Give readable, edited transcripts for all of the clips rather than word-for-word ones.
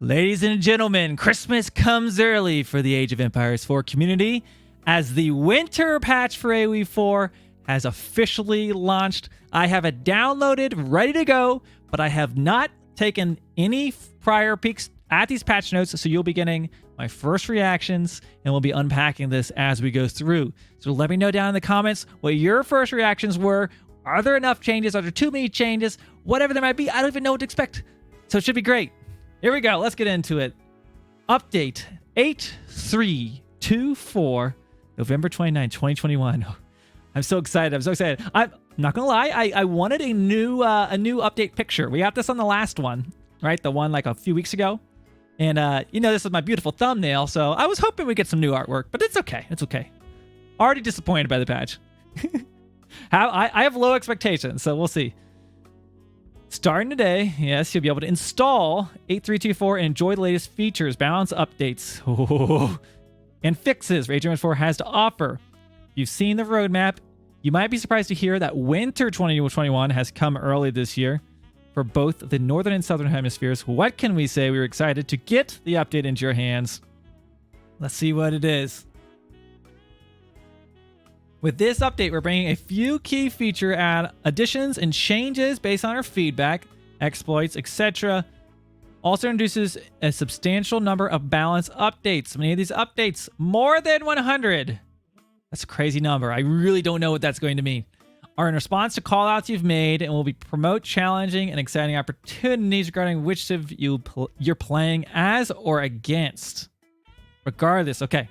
Ladies and gentlemen, Christmas comes early for the Age of Empires 4 community as the winter patch for AoE 4 has officially launched. I have it downloaded, ready to go, but I have not taken any prior peeks at these patch notes, so you'll be getting my first reactions, and we'll be unpacking this as we go through. So let me know down in the comments what your first reactions were. Are there enough changes? Are there too many changes? Whatever there might be, I don't even know what to expect. So it should be great. Here we go. Let's get into it. Update 8324, November 29, 2021. I'm so excited. I'm so excited. I'm not going to lie. I wanted a new update picture. We got this on the last one, right? The one like a few weeks ago. And, this is my beautiful thumbnail. So I was hoping we get some new artwork, but it's okay. It's okay. Already disappointed by the patch. I have low expectations, so we'll see. Starting today, yes, you'll be able to install 8324 and enjoy the latest features, balance updates, and fixes Rage 4 has to offer. You've seen the roadmap. You might be surprised to hear that Winter 2021 has come early this year for both the Northern and Southern hemispheres. What can we say? We were excited to get the update into your hands. Let's see what it is. With this update, we're bringing a few key feature additions and changes based on our feedback, exploits, etc. Also introduces a substantial number of balance updates. Many of these updates, more than 100. That's a crazy number. I really don't know what that's going to mean. Are in response to callouts you've made and will be promote challenging and exciting opportunities regarding which of you're playing as or against. Regardless, okay.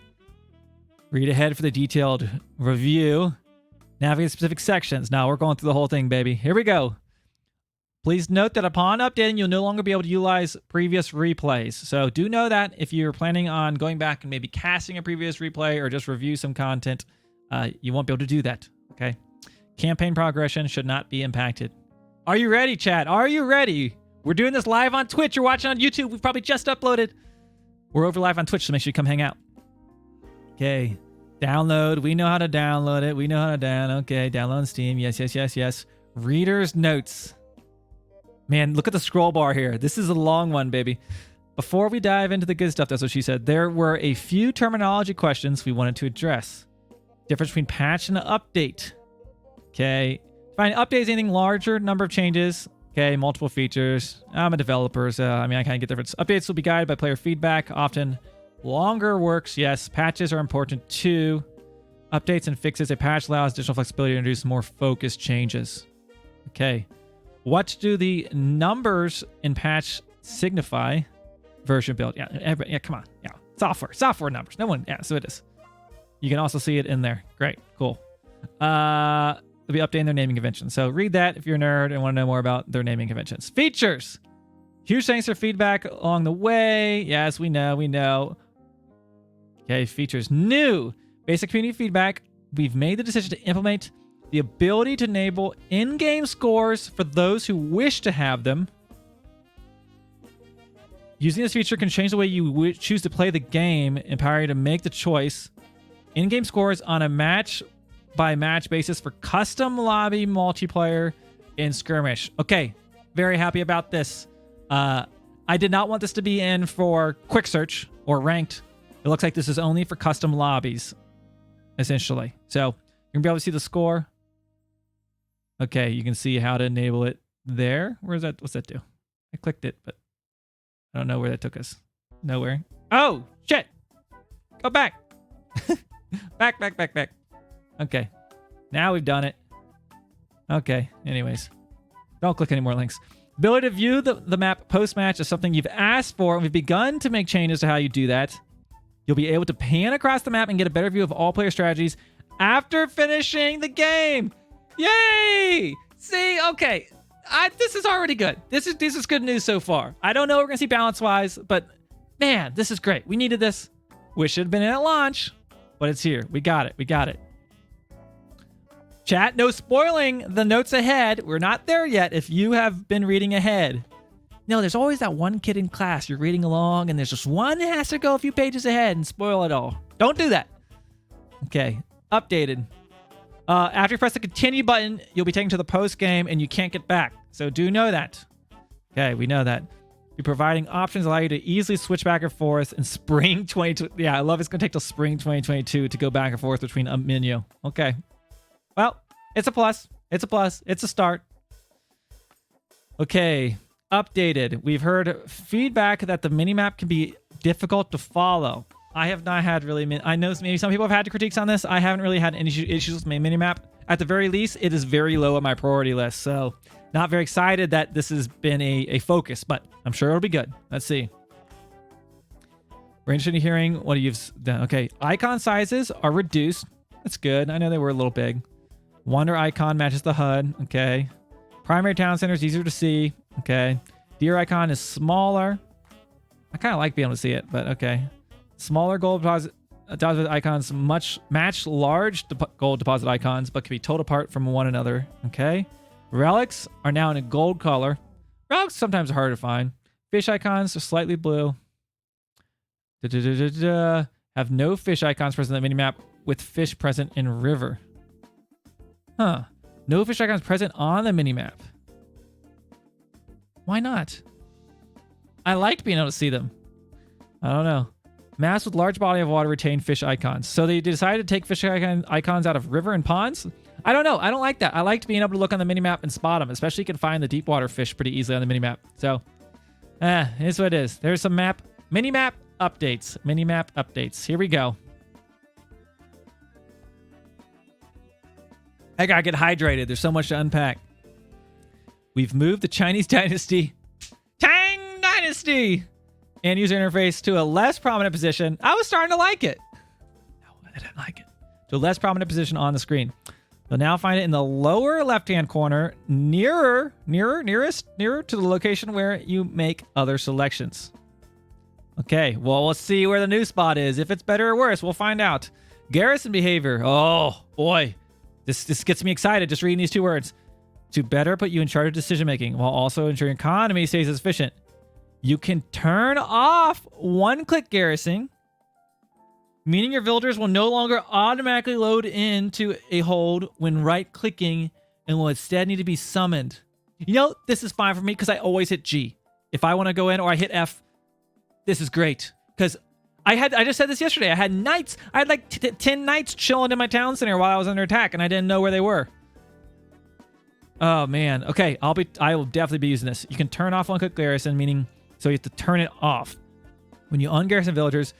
Read ahead for the detailed review. Navigate specific sections. Now we're going through the whole thing, baby. Here we go. Please note that upon updating, you'll no longer be able to utilize previous replays. So do know that if you're planning on going back and maybe casting a previous replay or just review some content, you won't be able to do that, okay? Campaign progression should not be impacted. Are you ready, chat? Are you ready? We're doing this live on Twitch. You're watching on YouTube. We've probably just uploaded. We're over live on Twitch, so make sure you come hang out. Okay, download. We know how to download it. We know how to download. Okay, download on Steam. Yes, yes, yes, yes. Reader's notes. Man, look at the scroll bar here. This is a long one, baby. Before we dive into the good stuff, that's what she said. There were a few terminology questions we wanted to address. Difference between patch and update. Okay. Define update is anything larger, number of changes. Okay, multiple features. I'm a developer, so I kind of get difference. Updates will be guided by player feedback, often longer works, yes. Patches are important too. Updates and fixes. A patch allows additional flexibility to introduce more focused changes. Okay. What do the numbers in patch signify? Version build. Yeah, come on. Yeah, software numbers. No one. Yeah, so it is. You can also see it in there. Great, cool. They'll be updating their naming convention. So read that if you're a nerd and want to know more about their naming conventions. Features. Huge thanks for feedback along the way. Yes, we know. Okay, features. New. Basic community feedback. We've made the decision to implement the ability to enable in-game scores for those who wish to have them. Using this feature can change the way you choose to play the game, empower you to make the choice. In-game scores on a match-by-match basis for custom lobby multiplayer in skirmish. Okay, very happy about this. I did not want this to be in for quick search or ranked. It looks like this is only for custom lobbies, essentially. So you're gonna be able to see the score. Okay, you can see how to enable it there. Where's that? What's that do? I clicked it, but I don't know where that took us. Nowhere. Oh, shit. Go back. back. Okay. Now we've done it. Okay. Anyways. Don't click any more links. Ability to view the map post-match is something you've asked for, and we've begun to make changes to how you do that. You'll be able to pan across the map and get a better view of all player strategies after finishing the game. Yay! See, okay. This is already good. This is good news so far. I don't know what we're going to see balance-wise, but man, this is great. We needed this. Wish it had been in at launch, but it's here. We got it. Chat, no spoiling the notes ahead. We're not there yet if you have been reading ahead. No, there's always that one kid in class you're reading along, and there's just one that has to go a few pages ahead and spoil it all. Don't do that. Okay, updated. After you press the continue button, you'll be taken to the post game and you can't get back. So do know that. Okay, we know that. Be providing options allow you to easily switch back and forth in spring 2020. Yeah, I love it's going to take till spring 2022 to go back and forth between a menu. Okay. Well, it's a plus. It's a plus. It's a start. Okay. Updated. We've heard feedback that the minimap can be difficult to follow. I have not had really... I know maybe some people have had critiques on this. I haven't really had any issues with my minimap. At the very least, it is very low on my priority list. So, not very excited that this has been a focus, but I'm sure it'll be good. Let's see. We're interested in hearing what you've done. Okay. Icon sizes are reduced. That's good. I know they were a little big. Wander icon matches the HUD. Okay. Primary town center is easier to see. Okay. Deer icon is smaller. I kind of like being able to see it, but okay. Smaller gold deposit icons match large gold deposit icons, but can be told apart from one another. Okay. Relics are now in a gold color. Relics sometimes are hard to find. Fish icons are slightly blue. Have no fish icons present in the minimap with fish present in river. Huh. No fish icons present on the minimap. Why not? I liked being able to see them. I don't know. Maps with large body of water retain fish icons. So they decided to take fish icons out of river and ponds? I don't know. I don't like that. I liked being able to look on the minimap and spot them. Especially you can find the deep water fish pretty easily on the minimap. So, here's what it is. There's some minimap updates. Minimap updates. Here we go. I gotta get hydrated. There's so much to unpack. We've moved the Chinese Dynasty, Tang Dynasty, and user interface to a less prominent position. I was starting to like it. No, I didn't like it. To a less prominent position on the screen. You'll now find it in the lower left-hand corner, nearer to the location where you make other selections. Okay, well, let's see where the new spot is. If it's better or worse, we'll find out. Garrison behavior. Oh, boy. This gets me excited just reading these two words. To better put you in charge of decision-making while also ensuring economy stays efficient. You can turn off one-click garrisoning, meaning your villagers will no longer automatically load into a hold when right-clicking and will instead need to be summoned. You know, this is fine for me because I always hit G. If I want to go in or I hit F, this is great. Because I just said this yesterday. I had knights. I had like 10 knights chilling in my town center while I was under attack and I didn't know where they were. Oh man. Okay, I will definitely be using this. You can turn off one-click garrison, meaning so you have to turn it off. When you ungarrison villagers,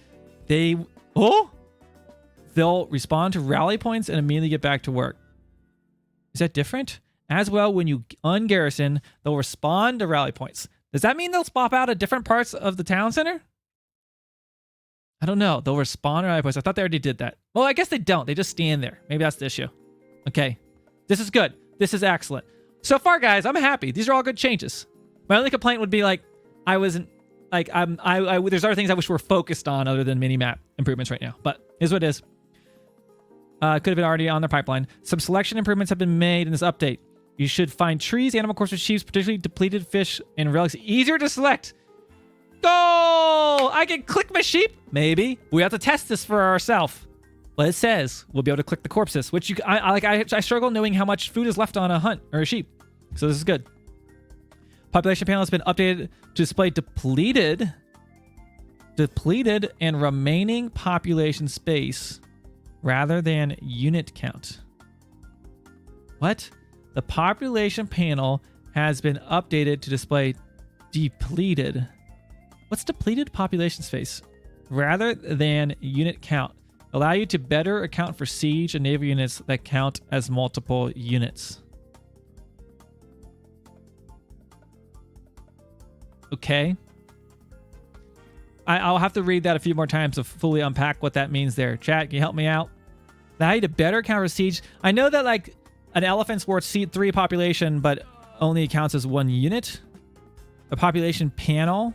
they'll respond to rally points and immediately get back to work. Is that different? As well, when you ungarrison, they'll respond to rally points. Does that mean they'll pop out at different parts of the town center? I don't know. They'll respond to rally points. I thought they already did that. Well, I guess they don't. They just stand there. Maybe that's the issue. Okay. This is good. This is excellent. So far, guys, I'm happy. These are all good changes. My only complaint would be there's other things I wish were focused on other than minimap improvements right now. But here's what it is. Could have been already on their pipeline. Some selection improvements have been made in this update. You should find trees, animal courses, sheep, particularly depleted fish, and relics easier to select. Go! I can click my sheep? Maybe. We have to test this for ourselves. Well, it says we'll be able to click the corpses, which I struggle knowing how much food is left on a hunt or a sheep. So this is good. Population panel has been updated to display depleted and remaining population space rather than unit count. What? The population panel has been updated to display depleted. What's depleted population space? Rather than unit count. Allow you to better account for siege and naval units that count as multiple units. Okay. I'll have to read that a few more times to fully unpack what that means there. Chat, can you help me out? Allow you to better account for siege. I know that like an elephant's worth 3 population, but only counts as 1 unit. A population panel.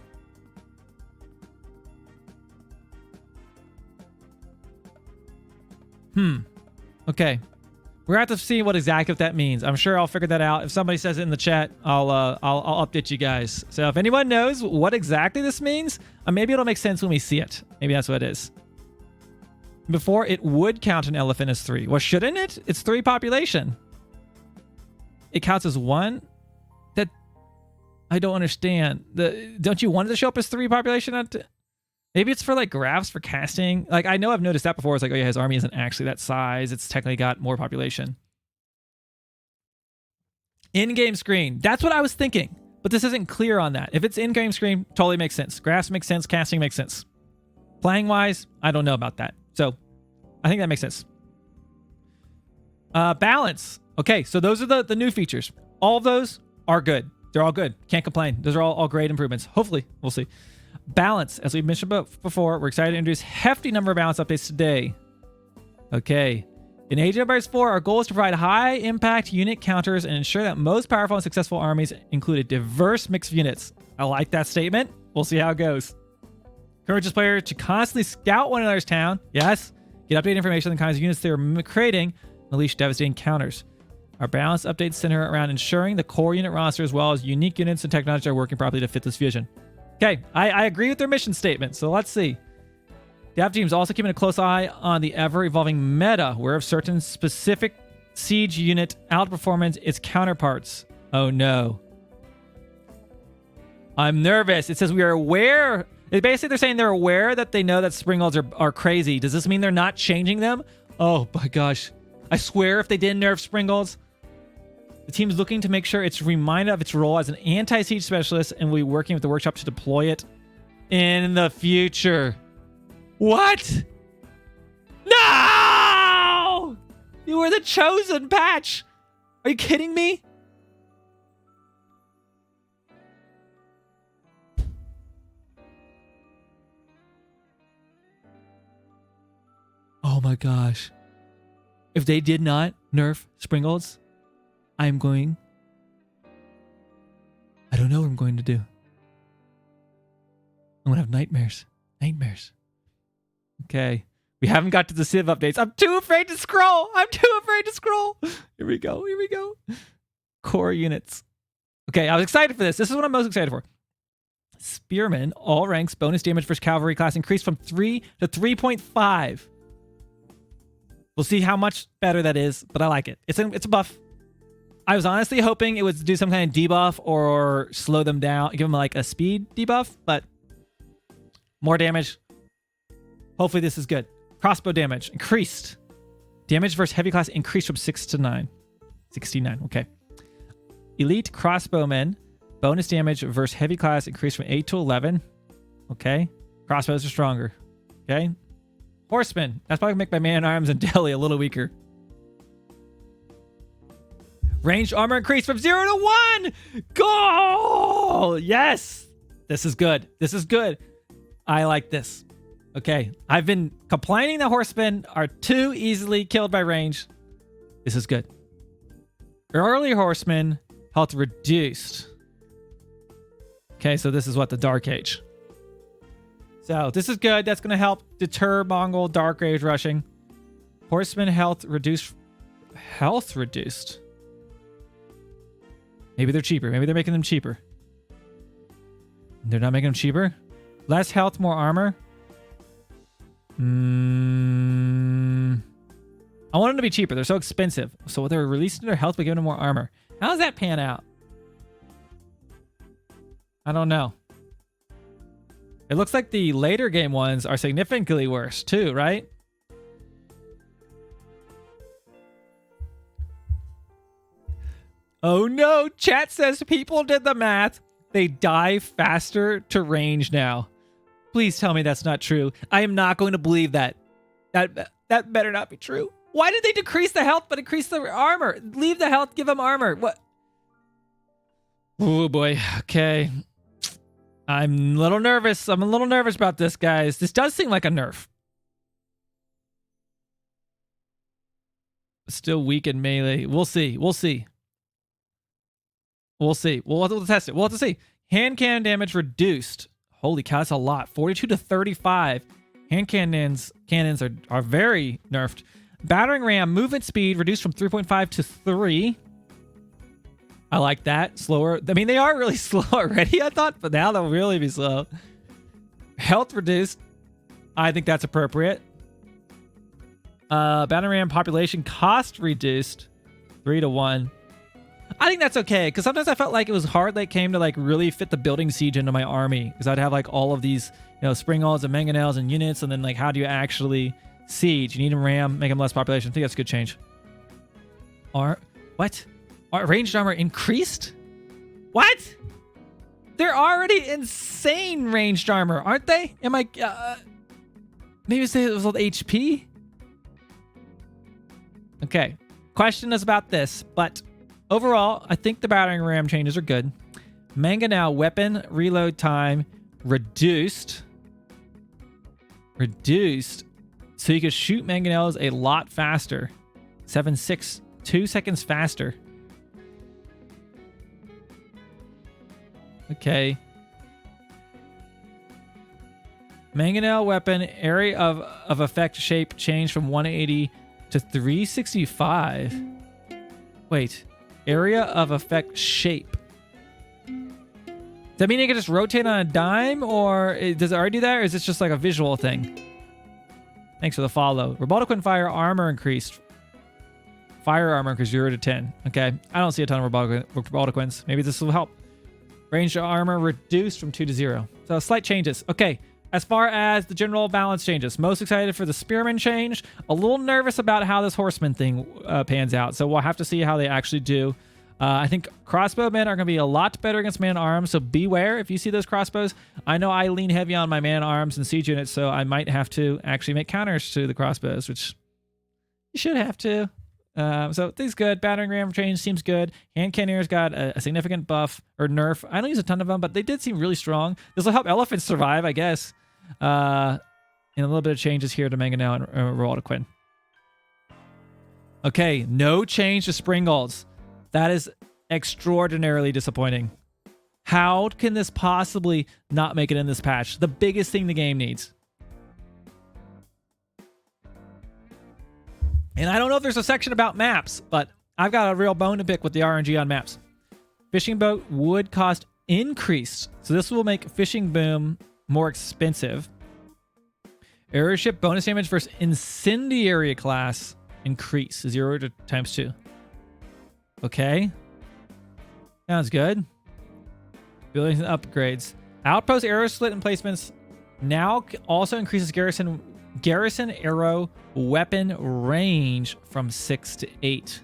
Okay. We're going to have to see what exactly that means. I'm sure I'll figure that out. If somebody says it in the chat, I'll update you guys. So if anyone knows what exactly this means, maybe it'll make sense when we see it. Maybe that's what it is. Before, it would count an elephant as 3. Well, shouldn't it? It's 3 population. It counts as 1. I don't understand. Don't you want it to show up as 3 population? Maybe it's for like graphs for casting. Like I know I've noticed that before. It's like, oh yeah, his army isn't actually that size. It's technically got more population. In-game screen. That's what I was thinking. But this isn't clear on that. If it's in-game screen, totally makes sense. Graphs make sense. Casting makes sense. Playing-wise, I don't know about that. So I think that makes sense. Balance. Okay, so those are the new features. All of those are good. They're all good. Can't complain. Those are all great improvements. Hopefully, we'll see. Balance. As we mentioned before, we're excited to introduce hefty number of balance updates today. Okay. In Age of Empires 4, our goal is to provide high-impact unit counters and ensure that most powerful and successful armies include a diverse mix of units. I like that statement. We'll see how it goes. Encourages players to constantly scout one another's town. Yes. Get updated information on the kinds of units they are creating and unleash devastating counters. Our balance updates center around ensuring the core unit roster as well as unique units and technology are working properly to fit this vision. Okay, I agree with their mission statement, so let's see. Dev teams also keeping a close eye on the ever-evolving meta, where if certain specific siege unit outperforms its counterparts. Oh no. I'm nervous. It says we are aware. Basically, they're saying they're aware that they know that Springolds are crazy. Does this mean they're not changing them? Oh my gosh. I swear if they didn't nerf Springolds, the team is looking to make sure it's reminded of its role as an anti-siege specialist and will be working with the workshop to deploy it in the future. What? No! You were the chosen patch. Are you kidding me? Oh my gosh. If they did not nerf Springolds, I don't know what I'm going to do. I'm going to have nightmares. Nightmares. Okay. We haven't got to the Civ updates. I'm too afraid to scroll. Here we go. Core units. Okay, I was excited for this. This is what I'm most excited for. Spearmen, all ranks, bonus damage versus cavalry class increased from 3 to 3.5. We'll see how much better that is, but I like it. It's a buff. I was honestly hoping it would do some kind of debuff or slow them down, give them like a speed debuff, but more damage. Hopefully this is good. Crossbow damage increased. Damage versus heavy class increased from 6 to 9. 69, okay. Elite crossbowmen, bonus damage versus heavy class increased from 8 to 11. Okay. Crossbows are stronger. Okay. Horsemen. That's probably make my man-at-arms and Delhi a little weaker. Ranged armor increased from 0 to 1. Goal! Yes! This is good. I like this. Okay. I've been complaining that horsemen are too easily killed by range. This is good. Early horsemen, health reduced. Okay, so this is what the Dark Age. So this is good. That's going to help deter Mongol Dark Age rushing. Horsemen health reduced. Health reduced. Maybe they're cheaper. Maybe they're making them cheaper. They're not making them cheaper? Less health, more armor? I want them to be cheaper. They're so expensive. So they're releasing their health but giving them more armor. How does that pan out? I don't know. It looks like the later game ones are significantly worse too, right? Oh no, chat says people did the math. They die faster to range now. Please tell me that's not true. I am not going to believe that. That better not be true. Why did they decrease the health but increase the armor? Leave the health, give them armor. What? Oh boy, okay. I'm a little nervous. I'm a little nervous about this, guys. This does seem like a nerf. Still weak in melee. We'll see. We'll see. We'll see. We'll have to test it. We'll have to see. Hand cannon damage reduced. Holy cow, that's a lot. 42 to 35. Hand cannons are very nerfed. Battering ram movement speed reduced from 3.5 to 3. I like that. Slower. I mean, they are really slow already, I thought, but now they'll really be slow. Health reduced. I think that's appropriate. Battering ram population cost reduced 3 to 1. I think that's okay, because sometimes I felt like it was hard when it came to like really fit the building siege into my army, because I'd have like all of these, you know, springalds and mangonels and units, and then like how do you actually siege? You need them ram, make them less population. I think that's a good change. What? Ranged armor increased? What? They're already insane ranged armor, aren't they? Am I... maybe say it was with HP? Okay. Question is about this, but overall, I think the battering ram changes are good. Mangonel weapon reload time reduced. So you can shoot mangonels a lot faster. 7.6, 2 seconds faster. Okay. Mangonel weapon area of effect shape changed from 180 to 365. Wait, area of effect shape. Does that mean you can just rotate on a dime, or does it already do that, or is this just like a visual thing? Thanks for the follow. Robotiquin fire armor increased. Fire armor increased 0 to 10. Okay, I don't see a ton of Robotiquins. Maybe this will help. Ranged armor reduced from 2 to 0. So slight changes. Okay, as far as the general balance changes, most excited for the Spearman change. A little nervous about how this Horseman thing pans out. So we'll have to see how they actually do. I think crossbowmen are going to be a lot better against man-at-arms, so beware if you see those crossbows. I know I lean heavy on my man-at-arms and siege units, so I might have to actually make counters to the crossbows, which you should have to. So this is good. Battering ram change seems good. Hand cannoneers got a significant buff or nerf. I don't use a ton of them, but they did seem really strong. This will help elephants survive, I guess. And a little bit of changes here to Mangonel and Robotiquin. Okay, no change to Springalds. That is extraordinarily disappointing. How can this possibly not make it in this patch? The biggest thing the game needs. And I don't know if there's a section about maps, but I've got a real bone to pick with the RNG on maps. Fishing boat wood cost increased. So this will make fishing boom more expensive. Airship bonus damage versus incendiary class increase 0 to ×2. Okay. Sounds good. Buildings and upgrades. Outpost arrow slit emplacements now also increases Garrison arrow weapon range from 6 to 8.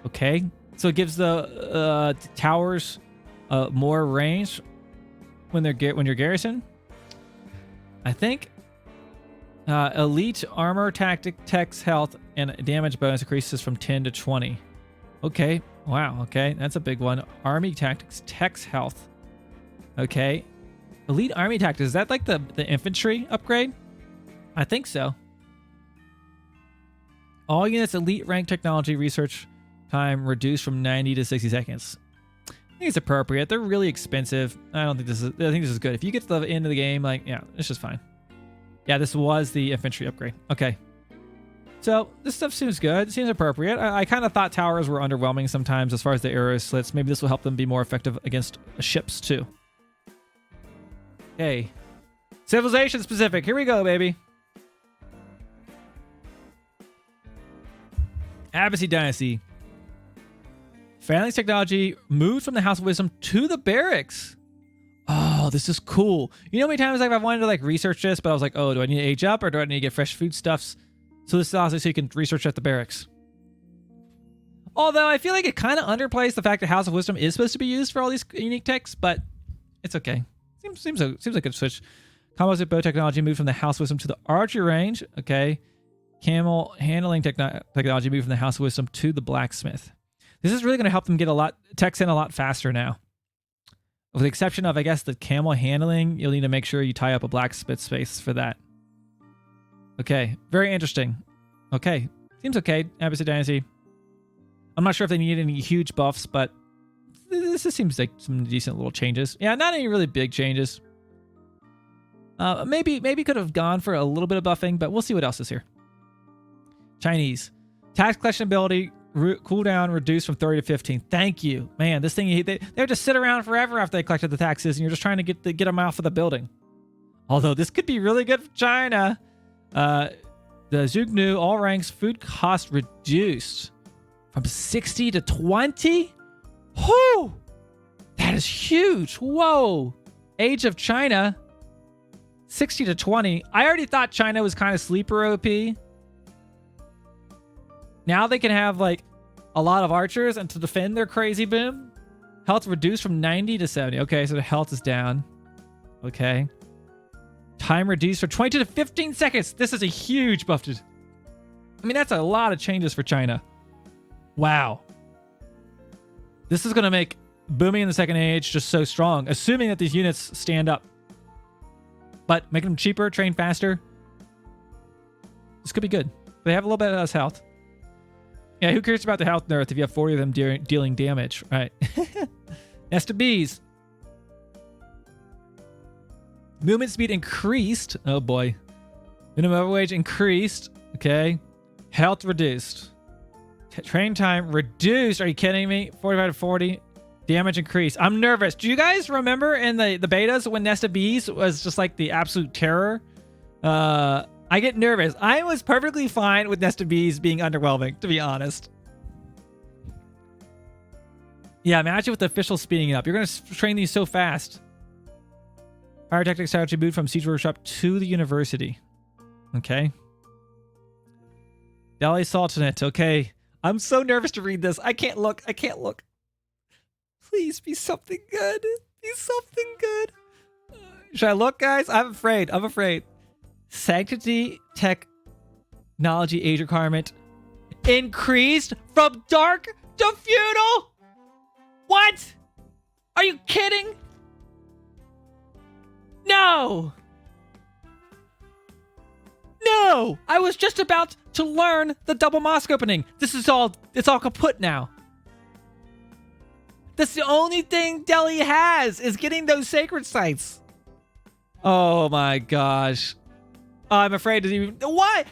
Okay. So it gives the towers more range when you're Garrison. I think elite armor tactic tech's health and damage bonus increases from 10 to 20. Okay. Wow. Okay. That's a big one. Army tactics tech's health. Okay. Elite army tactics. Is that like the infantry upgrade? I think so. All units elite rank technology research time reduced from 90 to 60 seconds. I think it's appropriate. They're really expensive. I think this is good. If you get to the end of the game, like, yeah, it's just fine. Yeah, this was the infantry upgrade. Okay. So this stuff seems good. It seems appropriate. I kind of thought towers were underwhelming sometimes as far as the arrow slits. Maybe this will help them be more effective against ships too. Okay. Civilization specific. Here we go, baby. Abbasid Dynasty. Phalanx technology moved from the House of Wisdom to the barracks. Oh, this is cool. You know how many times I've wanted to like research this, but I was like, oh, do I need to age up or do I need to get fresh foodstuffs? So this is also so you can research at the barracks. Although I feel like it kind of underplays the fact that House of Wisdom is supposed to be used for all these unique techs, but it's okay. Seems like a good switch. Composite bow technology moved from the House of Wisdom to the archery range. Okay. Camel handling technology moved from the House of Wisdom to the blacksmith. This is really going to help them get techs in a lot faster now. With the exception of, I guess, the camel handling, you'll need to make sure you tie up a blacksmith space for that. Okay, very interesting. Okay, seems okay, Abbasid Dynasty. I'm not sure if they need any huge buffs, but this just seems like some decent little changes. Yeah, not any really big changes. Maybe could have gone for a little bit of buffing, but we'll see what else is here. Chinese. Tax collection ability cooldown reduced from 30 to 15. Thank you. Man, this thing, they would just sit around forever after they collected the taxes, and you're just trying to get them off of the building. Although this could be really good for China. The Zugnu, all ranks, food cost reduced From 60 to 20? Whoo! That is huge. Whoa. Age of China. 60 to 20. I already thought China was kind of sleeper OP. Now they can have like a lot of archers and to defend their crazy boom. Health reduced from 90 to 70. Okay, so the health is down. Okay. Time reduced from 22 to 15 seconds. This is a huge buff. I mean, that's a lot of changes for China. Wow. This is going to make booming in the second age just so strong, assuming that these units stand up. But making them cheaper, train faster. This could be good. They have a little bit less health. Yeah, who cares about the health nerf if you have 40 of them dealing damage, right? Nest of bees. Movement speed increased. Oh boy. Minimum wage increased. Okay. Health reduced. Train time reduced. Are you kidding me? 45 to 40. Damage increased. I'm nervous. Do you guys remember in the betas when Nest of Bees was just like the absolute terror? I get nervous. I was perfectly fine with Nest of Bees being underwhelming, to be honest. Yeah, imagine with the official speeding up. You're going to train these so fast. Pyrotechnic strategy moved from Siege Workshop to the university. Okay. Delhi Sultanate. Okay. I'm so nervous to read this. I can't look. I can't look. Please be something good. Be something good. Should I look, guys? I'm afraid. I'm afraid. Sanctity technology age requirement increased from dark to feudal. What? Are you kidding? No. No. I was just about to learn the double mosque opening. It's all kaput now. That's the only thing Delhi has is getting those sacred sites. Oh my gosh. I'm afraid to even... Why?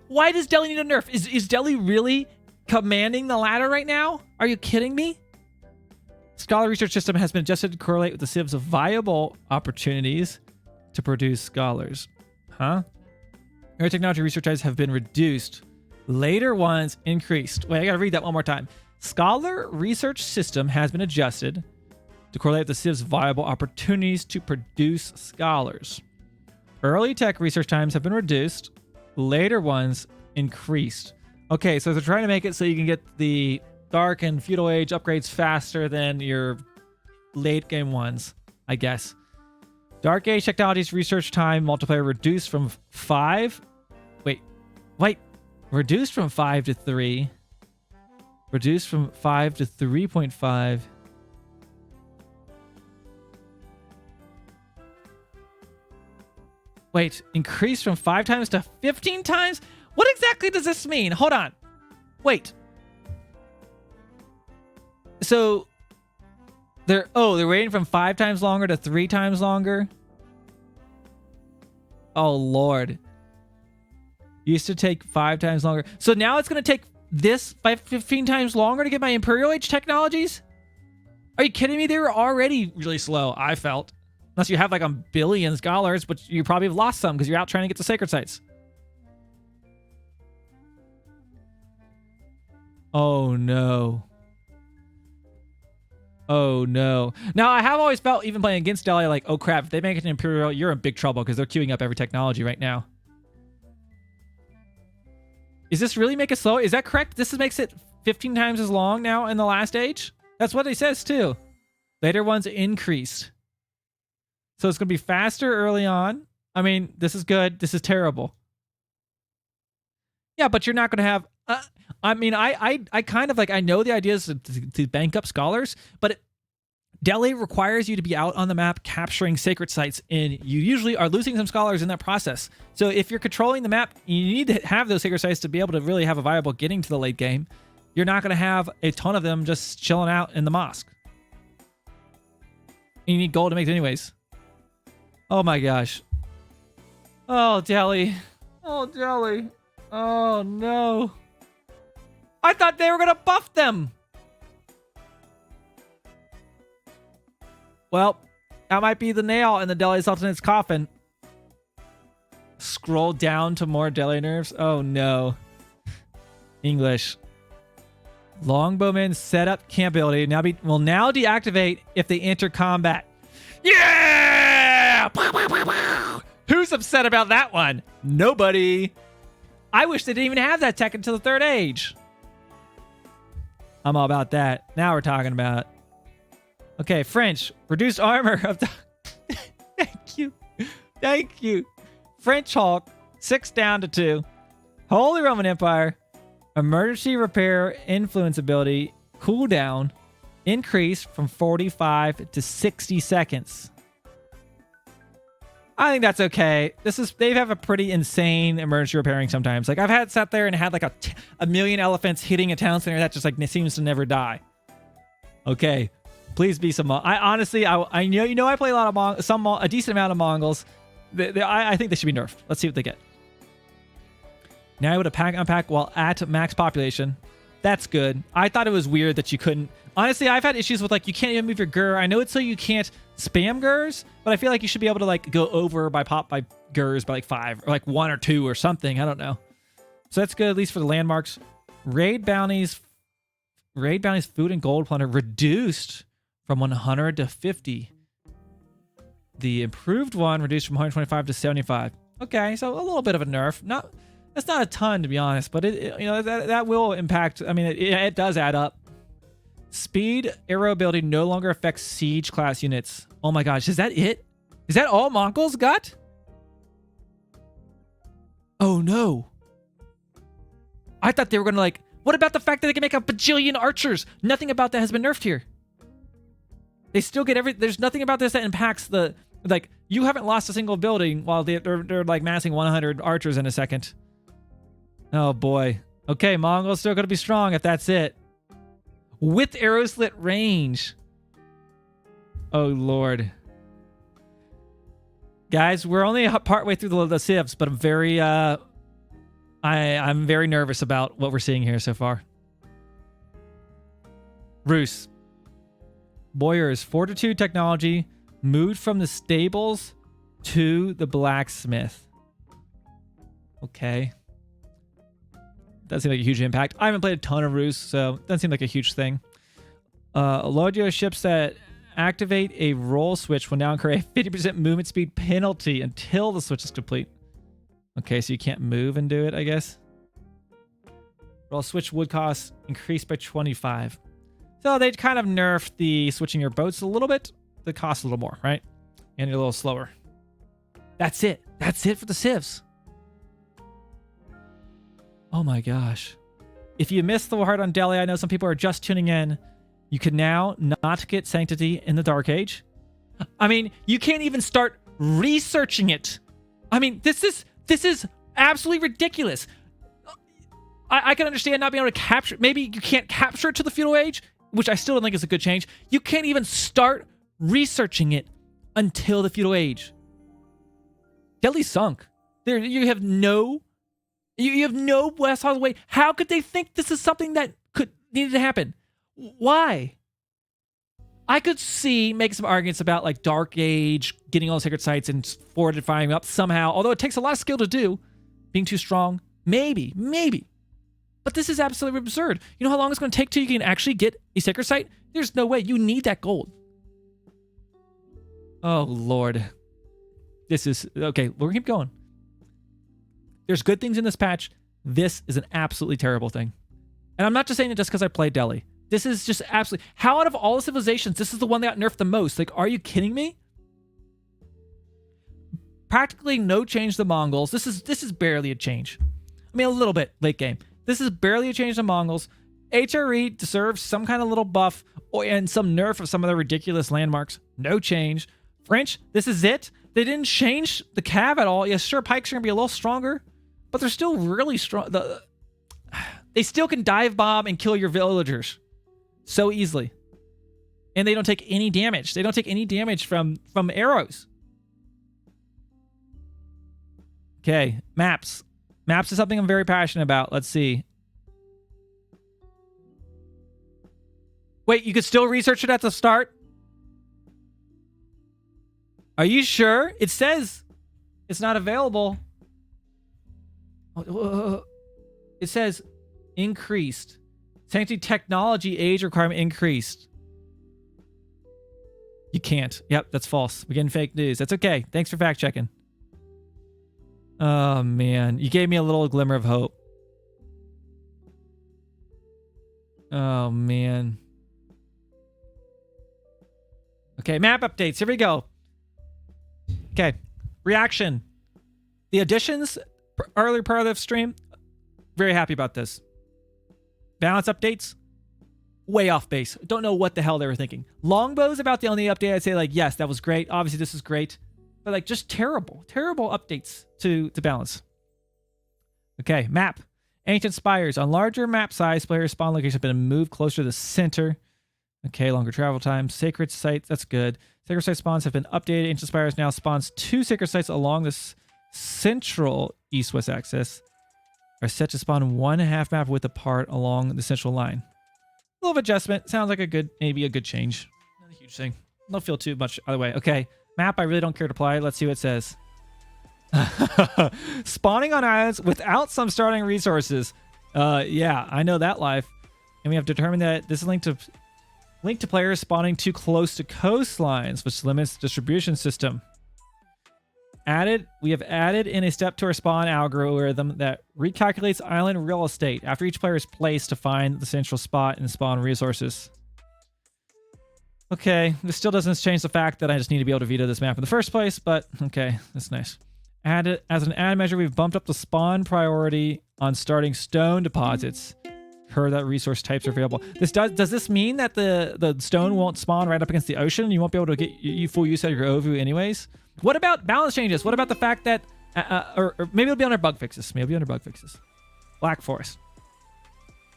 Why does Delhi need a nerf? Is Delhi really commanding the ladder right now? Are you kidding me? Scholar research system has been adjusted to correlate with the civ's viable opportunities to produce scholars. Huh? Early technology research sites have been reduced. Later ones increased. Wait, I gotta read that one more time. Scholar research system has been adjusted to correlate with the civ's viable opportunities to produce scholars. Early tech research times have been reduced. Later ones increased. Okay, so they're trying to make it so you can get the dark and feudal age upgrades faster than your late game ones, I guess. Dark age technologies research time multiplier reduced from 5. Wait. Reduced from 5 to 3. Reduced from 5 to 3.5. Wait, increased from 5 times to 15 times? What exactly does this mean? Hold on. Wait. So they're waiting from 5 times longer to 3 times longer? Oh Lord. Used to take 5 times longer. So now it's going to take this by 15 times longer to get my Imperial Age technologies? Are you kidding me? They were already really slow, I felt. Unless you have like a billion scholars, but you probably have lost some because you're out trying to get the sacred sites. Oh no. Oh no. Now I have always felt, even playing against Delhi, like, oh crap, if they make it an Imperial, you're in big trouble because they're queuing up every technology right now. Is this really make it slow? Is that correct? This makes it 15 times as long now in the last age? That's what it says too. Later ones increased. So it's going to be faster early on. I mean, this is good. This is terrible. Yeah, but you're not going to have... I mean, I kind of like... I know the idea is to bank up scholars, but Delhi requires you to be out on the map capturing sacred sites, and you usually are losing some scholars in that process. So if you're controlling the map, you need to have those sacred sites to be able to really have a viable getting to the late game. You're not going to have a ton of them just chilling out in the mosque. You need gold to make it anyways. Oh my gosh. Oh, Delhi. Oh, Delhi. Oh, no. I thought they were going to buff them. Well, that might be the nail in the Delhi Sultanate's coffin. Scroll down to more Delhi nerfs. Oh, no. English. Longbowmen setup camp ability will now deactivate if they enter combat. Yeah! Who's upset about that one? Nobody. I wish they didn't even have that tech until the third age. I'm all about that. Now we're talking about. Okay, French. Reduced armor of the... Thank you. Thank you. French Hulk. 6 down to 2. Holy Roman Empire. Emergency repair influence ability. Cooldown. Increased from 45 to 60 seconds. I think that's okay. They have a pretty insane emergency repairing sometimes. Like I've sat there and had like a million elephants hitting a town center that just like seems to never die. Okay, please be some. I honestly, I know I play a lot of a decent amount of Mongols. I think they should be nerfed. Let's see what they get. Now able to unpack while at max population. That's good. I thought it was weird that you couldn't. Honestly, I've had issues with like you can't even move your Gur. I know it's so you can't spam Gurs, but I feel like you should be able to like go over by Gurs by like 5 or like 1 or 2 or something. I don't know. So that's good at least for the landmarks. Raid bounties, food and gold plunder reduced from 100 to 50. The improved one reduced from 125 to 75. Okay, so a little bit of a nerf. That's not a ton to be honest, but that will impact. I mean, it does add up. Speed arrow ability no longer affects siege class units. Oh my gosh, is that it? Is that all Mongols got? Oh no. I thought they were gonna like. What about the fact that they can make a bajillion archers? Nothing about that has been nerfed here. They still get there's nothing about this that impacts the like. You haven't lost a single building while they're like massing 100 archers in a second. Oh boy. Okay, Mongols still gonna be strong if that's it. With arrow slit range. Oh lord. Guys, we're only partway through the civs, but I'm very I'm very nervous about what we're seeing here so far. Rus. Boyers, fortitude technology moved from the stables to the blacksmith. Okay. Doesn't seem like a huge impact. I haven't played a ton of Rus, so it doesn't seem like a huge thing. Lodio ships that activate a roll switch will now incur a 50% movement speed penalty until the switch is complete. Okay, so you can't move and do it, I guess. Roll switch would cost increased by 25. So they kind of nerfed the switching your boats a little bit. The cost a little more, right? And you're a little slower. That's it. That's it for the civs. Oh my gosh. If you missed the Hard on Delhi, I know some people are just tuning in. You can now not get Sanctity in the Dark Age. I mean, you can't even start researching it. I mean, this is absolutely ridiculous. I can understand not being able to capture. Maybe you can't capture it to the Feudal Age, which I still don't think is a good change. You can't even start researching it until the Feudal Age. Delhi sunk. There, you have no West Hall way. How could they think this is something that needed to happen? Why? I could make some arguments about like Dark Age, getting all the sacred sites and fortifying up somehow, although it takes a lot of skill to do. Being too strong, maybe. But this is absolutely absurd. You know how long it's going to take till you can actually get a sacred site? There's no way. You need that gold. Oh, Lord. This is... Okay, we're going to keep going. There's good things in this patch. This is an absolutely terrible thing. And I'm not just saying it just because I played Delhi. This is just absolutely... How out of all the civilizations, this is the one that got nerfed the most? Like, are you kidding me? Practically no change to the Mongols. This is barely a change. I mean, a little bit late game. This is barely a change to Mongols. HRE deserves some kind of little buff and some nerf of some of the ridiculous landmarks. No change. French, this is it. They didn't change the cav at all. Yeah, sure, pikes are going to be a little stronger, but they're still really strong. They still can dive bomb and kill your villagers so easily. And they don't take any damage. They don't take any damage from arrows. Okay, maps. Maps is something I'm very passionate about. Let's see. Wait, you could still research it at the start? Are you sure? It says it's not available. It says increased. Sanctuary technology age requirement increased. You can't. Yep, that's false. We're getting fake news. That's okay. Thanks for fact checking. Oh, man. You gave me a little glimmer of hope. Oh, man. Okay, map updates. Here we go. Okay, reaction. The additions, earlier part of the stream, very happy about this. Balance updates, way off base. Don't know what the hell they were thinking. Longbow's about the only update I'd say, like, yes, that was great. Obviously, this is great. But, like, just terrible updates to balance. Okay, map. Ancient Spires. On larger map size, player spawn locations have been moved closer to the center. Okay, longer travel time. Sacred sites, that's good. Sacred site spawns have been updated. Ancient Spires now spawns 2 sacred sites along this central east-west axis. Are set to spawn 1.5 map width apart along the central line. A little adjustment. Sounds like maybe a good change. Not a huge thing. Don't feel too much either way. Okay, map I really don't care to apply. Let's see what it says. Spawning on islands without some starting resources. Yeah, I know that life. And we have determined that this is linked to players spawning too close to coastlines, which limits the distribution system. We have added in a step to our spawn algorithm that recalculates island real estate after each player is placed to find the central spot and spawn resources. Okay, this still doesn't change the fact that I just need to be able to veto this map in the first place, but okay, that's nice. As an add measure, we've bumped up the spawn priority on starting stone deposits. Heard that resource types are available. Does this mean that the stone won't spawn right up against the ocean? You won't be able to get you full use out of your OVU anyways? What about balance changes? What about the fact that, or maybe it'll be under bug fixes. Black Forest.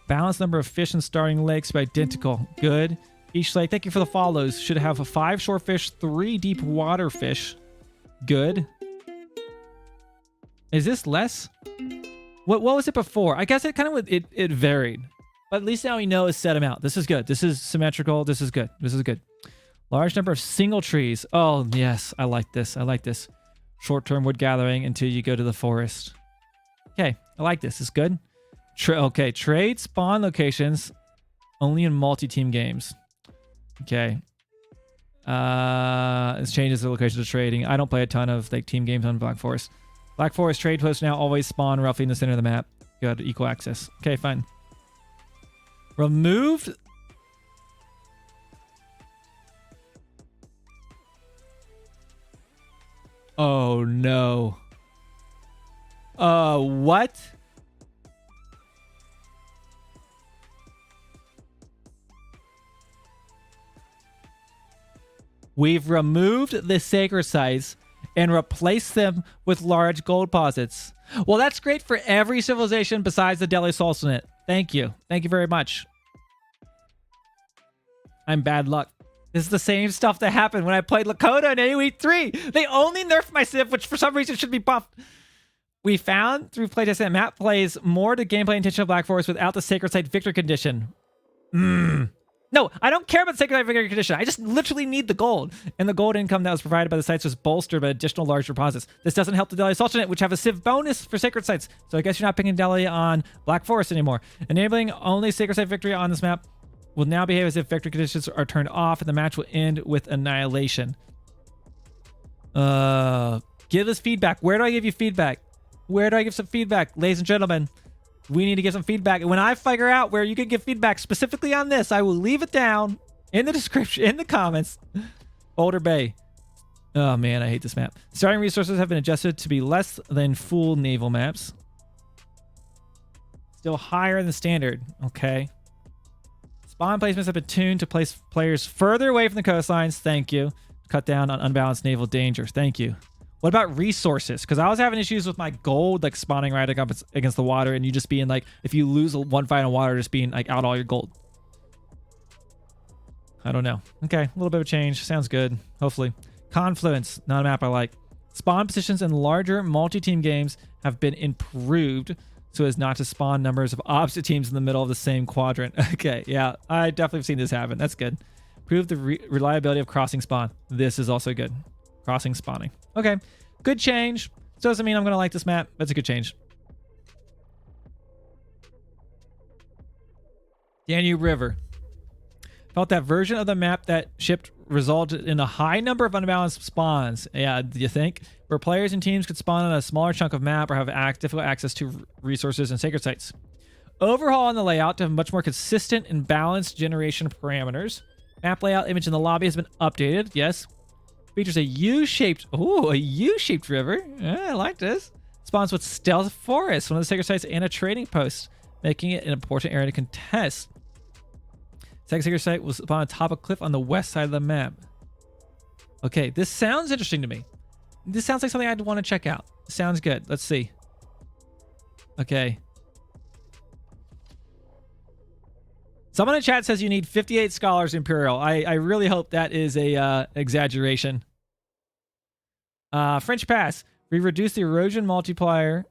Balance number of fish in starting lakes be identical. Good. Each lake, thank you for the follows, should have 5 shore fish, 3 deep water fish. Good. Is this less? What was it before? I guess it kind of it varied. But at least now we know it's set them out. This is good. This is symmetrical. This is good. Large number of single trees. Oh, yes. I like this. Short-term wood gathering until you go to the forest. Okay. I like this. It's good. Okay. Trade spawn locations only in multi-team games. Okay. This changes the location of trading. I don't play a ton of team games on Black Forest. Black Forest trade posts now always spawn roughly in the center of the map. Good. Equal access. Okay, fine. Removed. Oh, no. What? We've removed the sacred sites and replaced them with large gold deposits. Well, that's great for every civilization besides the Delhi Sultanate. Thank you. Thank you very much. I'm bad luck. This is the same stuff that happened when I played Lakota in AoE 3. They only nerfed my civ, which for some reason should be buffed. We found through playtesting that map plays more to gameplay intention of Black Forest without the sacred site victory condition. No, I don't care about the sacred site victory condition. I just literally need the gold. And the gold income that was provided by the sites was bolstered by additional large deposits. This doesn't help the Delhi Sultanate, which have a civ bonus for sacred sites. So I guess you're not picking Delhi on Black Forest anymore. Enabling only sacred site victory on this map will now behave as if victory conditions are turned off and the match will end with annihilation. Give us feedback. Where do I give you feedback? Where do I give some feedback? Ladies and gentlemen, we need to get some feedback. And when I figure out where you can give feedback specifically on this, I will leave it down in the description, in the comments. Boulder Bay. Oh man, I hate this map. Starting resources have been adjusted to be less than full naval maps. Still higher than standard. Okay. Spawn placements have been tuned to place players further away from the coastlines. Thank you. Cut down on unbalanced naval danger. Thank you. What about resources? Because I was having issues with my gold like spawning right up against the water, and you just being like, if you lose one fight in water, just being like out all your gold. I don't know. Okay, a little bit of a change. Sounds good. Hopefully. Confluence, not a map I like. Spawn positions in larger multi-team games have been improved so as not to spawn numbers of opposite teams in the middle of the same quadrant. Okay, yeah, I definitely have seen this happen. That's good. Improve the reliability of crossing spawn. This is also good. Crossing spawning. Okay, good change. Doesn't mean I'm going to like this map, but it's a good change. Danube River. Felt that version of the map that shipped resulted in a high number of unbalanced spawns. Yeah, do you think? Where players and teams could spawn on a smaller chunk of map or have difficult access to resources and sacred sites. Overhaul in the layout to have much more consistent and balanced generation parameters. Map layout image in the lobby has been updated. Yes. Features a U-shaped river. I like this. Spawns with stealth forest, one of the sacred sites, and a trading post, making it an important area to contest. Second sacred site will spawn on top of a cliff on the west side of the map. Okay, this sounds interesting to me. This sounds like something I'd want to check out. Sounds good. Let's see. Okay. Someone in chat says you need 58 scholars Imperial. I really hope that is a exaggeration. French Pass. We reduce the erosion multiplier.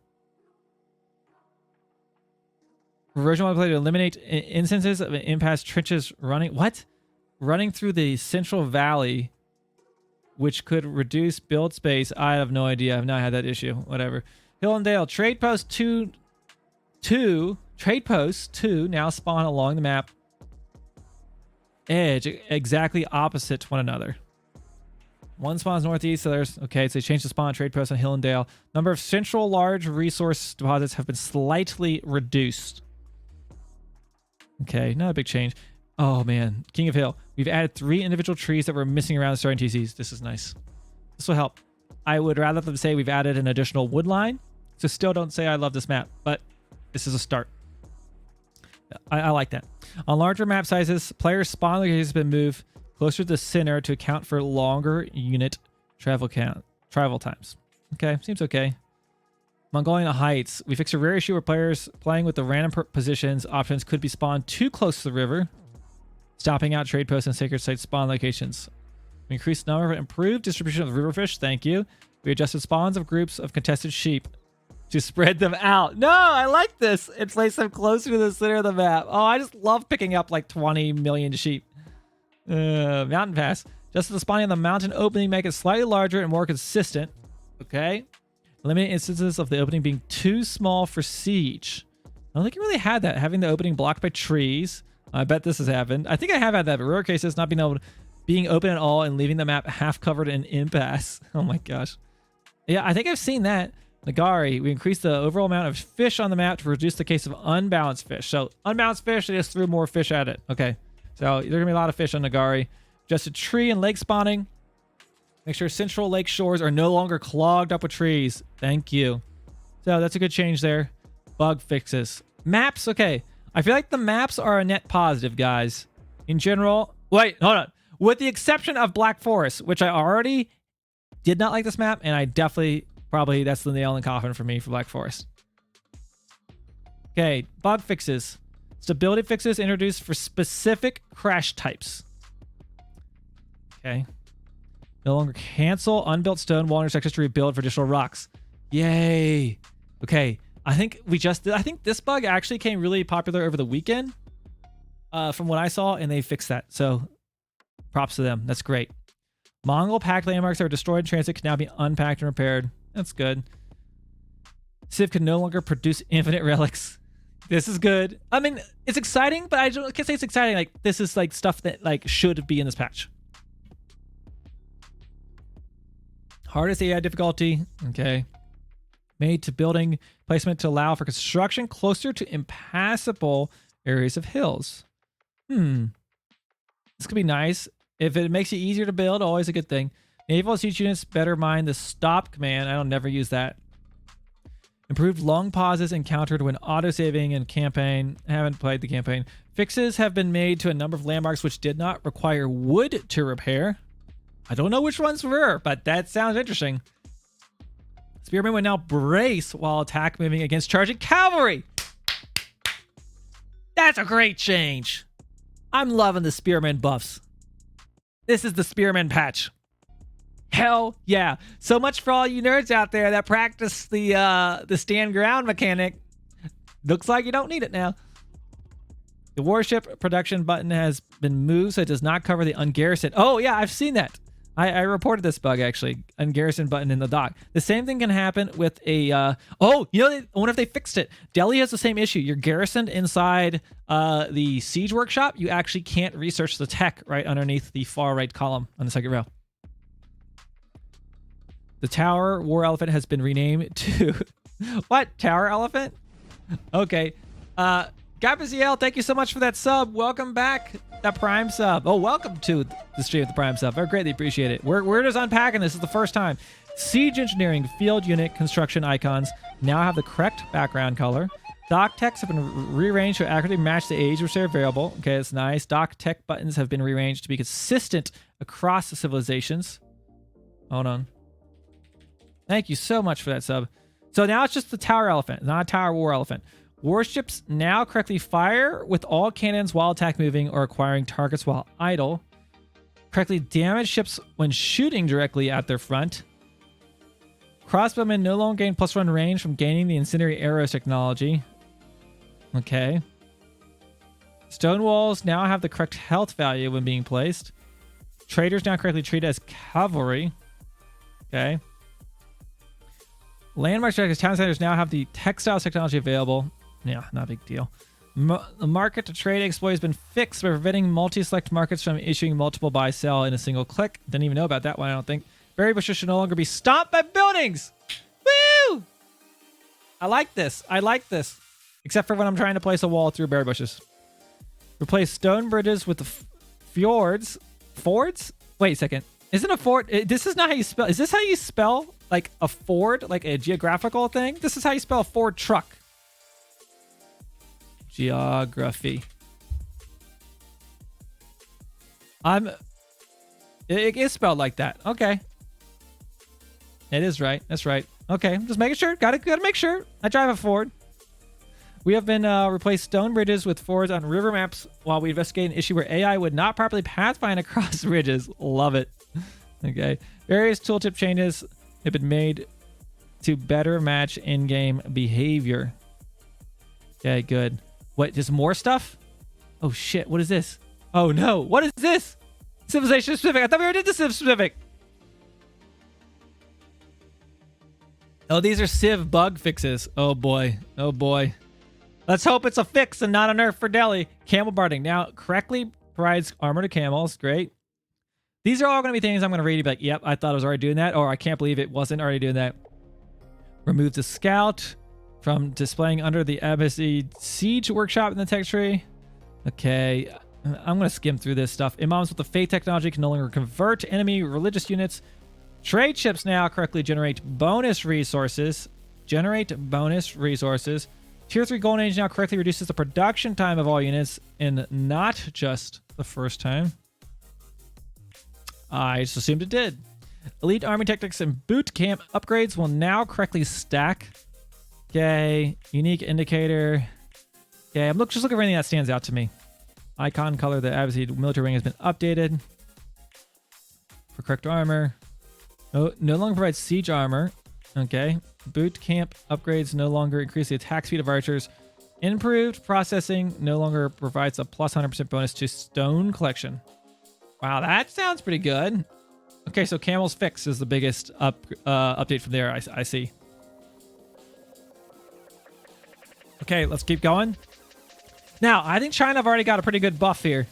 Erosion multiplier to eliminate instances of impasse trenches running. What? Running through the central valley, which could reduce build space. I have no idea. I've not had that issue. Whatever. Hill and Dale. Trade post 2. Trade posts 2 now spawn along the map edge, exactly opposite one another. One spawns northeast, so there's okay. So they changed the spawn trade post on Hill and Dale. Number of central large resource deposits have been slightly reduced. Okay, not a big change. Oh man, King of Hill. We've added 3 individual trees that were missing around the starting TCs. This is nice. This will help. I would rather them say we've added an additional wood line. So still don't say I love this map, but this is a start. I like that. On larger map sizes, players' spawn location has been moved closer to the center to account for longer unit travel times. Okay, seems okay. Mongolian Heights. We fixed a rare issue where players playing with the random positions options could be spawned too close to the river, stopping out trade posts and sacred site spawn locations. We increased the number of improved distribution of riverfish. Thank you. We adjusted spawns of groups of contested sheep to spread them out. No, I like this. It placed them closer to the center of the map. Oh, I just love picking up like 20 million sheep. Mountain Pass. Just the spawning of the mountain opening, make it slightly larger and more consistent. Okay. Eliminate instances of the opening being too small for siege. I don't think you really had that, having the opening blocked by trees. I bet this has happened. I think I have had that, but rare cases not being open at all and leaving the map half covered in impasse. Oh my gosh. Yeah, I think I've seen that. Nagari, we increased the overall amount of fish on the map to reduce the case of unbalanced fish. So unbalanced fish, they just threw more fish at it. Okay. So there's going to be a lot of fish on Nagari. Just a tree and lake spawning. Make sure central lake shores are no longer clogged up with trees. Thank you. So that's a good change there. Bug fixes. Maps, okay. I feel like the maps are a net positive, guys. In general, wait, hold on. With the exception of Black Forest, which I already did not like this map, and I definitely, probably, that's the nail in the coffin for me for Black Forest. Okay, bug fixes. Stability fixes introduced for specific crash types. Okay. No longer cancel unbuilt stone wall intersections to rebuild for additional rocks. Yay. Okay. I think this bug actually came really popular over the weekend from what I saw, and they fixed that. So props to them. That's great. Mongol packed landmarks that were destroyed in transit can now be unpacked and repaired. That's good. Civ can no longer produce infinite relics. This is good. I mean, it's exciting, but I can't say it's exciting. Like, this is like stuff that like should be in this patch. Hardest AI difficulty. Okay. Made to building placement to allow for construction closer to impassable areas of hills. This could be nice. If it makes it easier to build, always a good thing. Naval siege units better mind the stop command. I don't never use that. Improved long pauses encountered when autosaving in campaign. I haven't played the campaign. Fixes have been made to a number of landmarks which did not require wood to repair. I don't know which ones were, but that sounds interesting. Spearmen would now brace while attack moving against charging cavalry. That's a great change. I'm loving the Spearman buffs. This is the Spearman patch. Hell yeah. So much for all you nerds out there that practice the stand ground mechanic. Looks like you don't need it now. The warship production button has been moved so it does not cover the ungarrisoned. Oh yeah, I've seen that. I reported this bug actually on Garrison button in the dock. The same thing can happen with a oh, you know, I wonder if they fixed it. Delhi has the same issue. You're garrisoned inside the siege workshop. You actually can't research the tech right underneath the far right column on the second row. The tower war elephant has been renamed to what? Tower elephant? Okay. Gabrielle, thank you so much for that sub. Welcome back. That Prime sub. Oh, welcome to the stream of the Prime sub. I greatly appreciate it. We're just unpacking this. This is the first time. Siege engineering field unit construction icons now have the correct background color. Dock techs have been rearranged to accurately match the age of their variable. Okay, that's nice. Dock tech buttons have been rearranged to be consistent across the civilizations. Hold on. Thank you so much for that sub. So now it's just the tower elephant, not a tower war elephant. Warships now correctly fire with all cannons while attack moving or acquiring targets while idle. Correctly damage ships when shooting directly at their front. Crossbowmen no longer gain +1 range from gaining the incendiary arrows technology. Okay. Stone walls now have the correct health value when being placed. Traders now correctly treated as cavalry. Okay. Landmark strikers, town centers now have the textiles technology available. Yeah, not a big deal. The market to trade exploit has been fixed by preventing multi-select markets from issuing multiple buy-sell in a single click. Didn't even know about that one, I don't think. Berry bushes should no longer be stomped by buildings. Woo! I like this. I like this. Except for when I'm trying to place a wall through berry bushes. Replace stone bridges with the fjords. Fords? Wait a second. Isn't a ford... This is not how you spell... Is this how you spell, like, a Ford? Like a geographical thing? This is how you spell a Ford truck. Geography. It is spelled like that. Okay. It is right. That's right. Okay. I'm just making sure. Gotta make sure. I drive a Ford. We have been replaced stone bridges with Fords on river maps while we investigate an issue where AI would not properly pathfind across ridges. Love it. Okay. Various tooltip changes have been made to better match in-game behavior. Okay, good. What, just more stuff? Oh shit, what is this? Oh no, what is this? Civilization specific. I thought we already did the Civ specific. Oh, these are Civ bug fixes. Oh boy, oh boy. Let's hope it's a fix and not a nerf for Delhi. Camel barding now correctly provides armor to camels. Great. These are all going to be things I'm going to read and be like, yep, I thought I was already doing that, or I can't believe it wasn't already doing that. Remove the scout from displaying under the embassy siege workshop in the tech tree. Okay, I'm going to skim through this stuff. Imams with the faith technology can no longer convert enemy religious units. Trade ships now correctly generate bonus resources. Tier 3 Golden Age now correctly reduces the production time of all units and not just the first time. I just assumed it did. Elite Army Tactics and Boot Camp upgrades will now correctly stack. Okay, unique indicator. Okay, I'm just looking for anything that stands out to me. Icon color, the Abbasi military wing has been updated. For correct armor. No longer provides siege armor. Okay. Boot camp upgrades no longer increase the attack speed of archers. Improved processing no longer provides a plus 100% bonus to stone collection. Wow, that sounds pretty good. Okay, so Camel's Fix is the biggest update from there, I see. Okay, let's keep going. Now, I think China have already got a pretty good buff here.